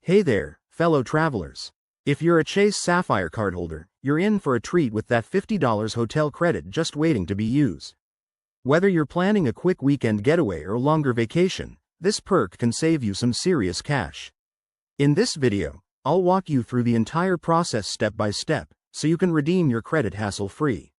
Hey there, fellow travelers. If you're a Chase Sapphire cardholder, you're in for a treat with that $50 hotel credit just waiting to be used. Whether you're planning a quick weekend getaway or longer vacation, this perk can save you some serious cash. In this video, I'll walk you through the entire process step by step, so you can redeem your credit hassle-free.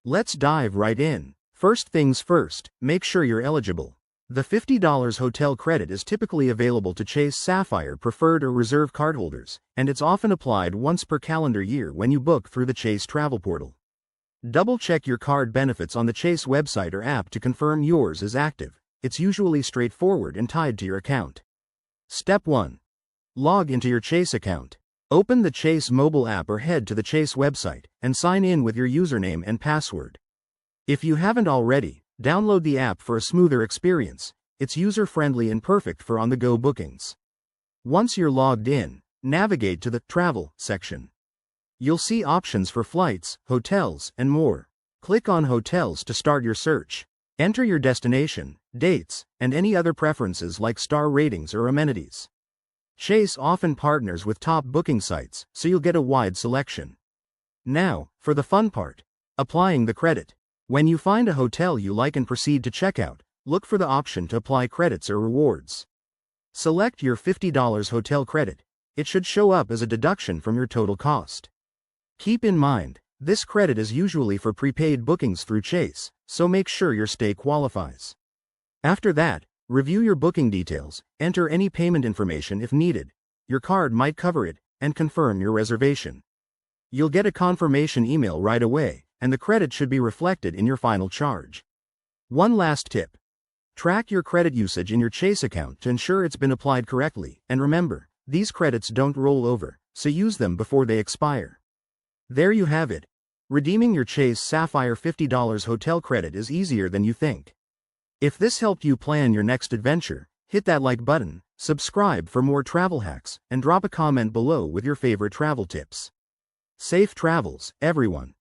Let's dive right in. First things first, make sure you're eligible. The $50 hotel credit is typically available to Chase Sapphire Preferred or Reserve cardholders, and it's often applied once per calendar year when you book through the Chase travel portal. Double-check your card benefits on the Chase website or app to confirm yours is active. It's usually straightforward and tied to your account. Step 1. Log into your Chase account. Open the Chase mobile app or head to the Chase website and sign in with your username and password. If you haven't already, download the app for a smoother experience. It's user-friendly and perfect for on-the-go bookings. Once you're logged in, navigate to the Travel section. You'll see options for flights, hotels, and more. Click on Hotels to start your search. Enter your destination, dates, and any other preferences like star ratings or amenities. Chase often partners with top booking sites, so you'll get a wide selection. Now, for the fun part, applying the credit. When you find a hotel you like and proceed to checkout, look for the option to apply credits or rewards. Select your $50 hotel credit. It should show up as a deduction from your total cost. Keep in mind, this credit is usually for prepaid bookings through Chase, so make sure your stay qualifies. After that, review your booking details, enter any payment information if needed. Your card might cover it, and confirm your reservation. You'll get a confirmation email right away, and the credit should be reflected in your final charge. One last tip. Track your credit usage in your Chase account to ensure it's been applied correctly, and remember, these credits don't roll over, so use them before they expire. There you have it. Redeeming your Chase Sapphire $50 hotel credit is easier than you think. If this helped you plan your next adventure, hit that like button, subscribe for more travel hacks, and drop a comment below with your favorite travel tips. Safe travels, everyone.